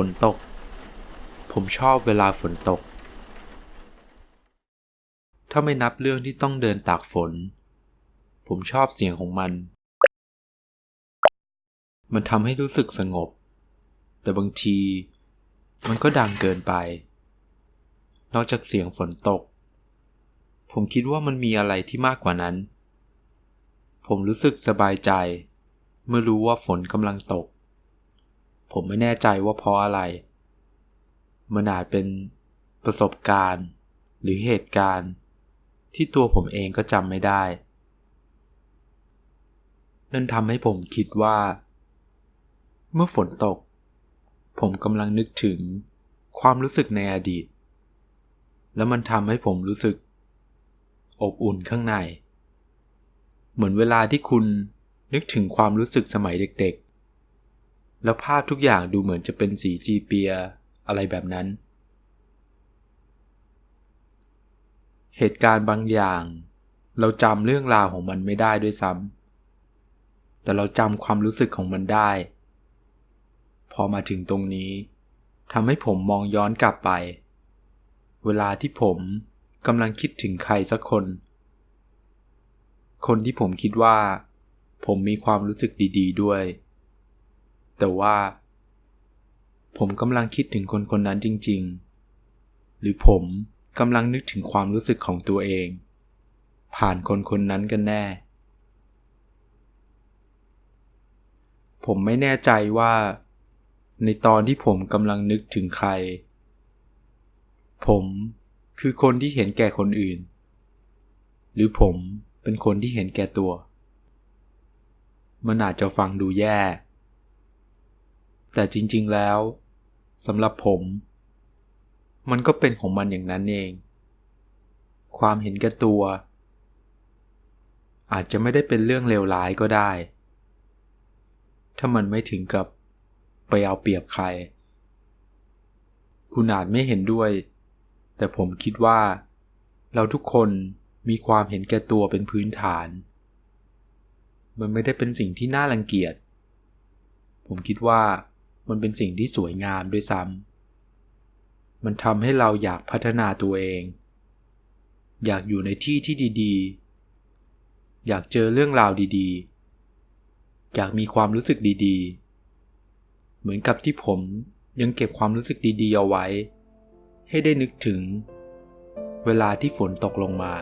ฝนตกผมชอบเวลาฝนตกถ้าไม่นับเรื่องที่ต้องเดินตากฝนผมชอบเสียงของมันทำให้รู้สึกสงบแต่บางทีมันก็ดังเกินไปนอกจากเสียงฝนตกผมคิดว่ามันมีอะไรที่มากกว่านั้นผมรู้สึกสบายใจเมื่อรู้ว่าฝนกำลังตกผมไม่แน่ใจว่าเพราะอะไรมันอาจเป็นประสบการณ์หรือเหตุการณ์ที่ตัวผมเองก็จำไม่ได้นั่นทำให้ผมคิดว่าเมื่อฝนตกผมกำลังนึกถึงความรู้สึกในอดีตแล้วมันทำให้ผมรู้สึกอบอุ่นข้างในเหมือนเวลาที่คุณนึกถึงความรู้สึกสมัยเด็กๆแล้วภาพทุกอย่างดูเหมือนจะเป็นสีซีเปียอะไรแบบนั้นเหตุการณ์บางอย่างเราจำเรื่องราวของมันไม่ได้ด้วยซ้ำแต่เราจำความรู้สึกของมันได้พอมาถึงตรงนี้ทำให้ผมมองย้อนกลับไปเวลาที่ผมกำลังคิดถึงใครสักคนที่ผมคิดว่าผมมีความรู้สึกดีๆด้วยแต่ว่าผมกำลังคิดถึงคนนั้นจริงๆหรือผมกำลังนึกถึงความรู้สึกของตัวเองผ่านคนนั้นกันแน่ผมไม่แน่ใจว่าในตอนที่ผมกำลังนึกถึงใครผมคือคนที่เห็นแก่คนอื่นหรือผมเป็นคนที่เห็นแก่ตัวมันอาจจะฟังดูแย่แต่จริงๆแล้วสำหรับผมมันก็เป็นของมันอย่างนั้นเองความเห็นแก่ตัวอาจจะไม่ได้เป็นเรื่องเลวร้ายก็ได้ถ้ามันไม่ถึงกับไปเอาเปรียบใครคุณอาจไม่เห็นด้วยแต่ผมคิดว่าเราทุกคนมีความเห็นแก่ตัวเป็นพื้นฐานมันไม่ได้เป็นสิ่งที่น่ารังเกียจผมคิดว่ามันเป็นสิ่งที่สวยงามด้วยซ้ำมันทำให้เราอยากพัฒนาตัวเองอยากอยู่ในที่ที่ดีๆอยากเจอเรื่องราวดีๆอยากมีความรู้สึกดีๆเหมือนกับที่ผมยังเก็บความรู้สึกดีๆเอาไว้ให้ได้นึกถึงเวลาที่ฝนตกลงมา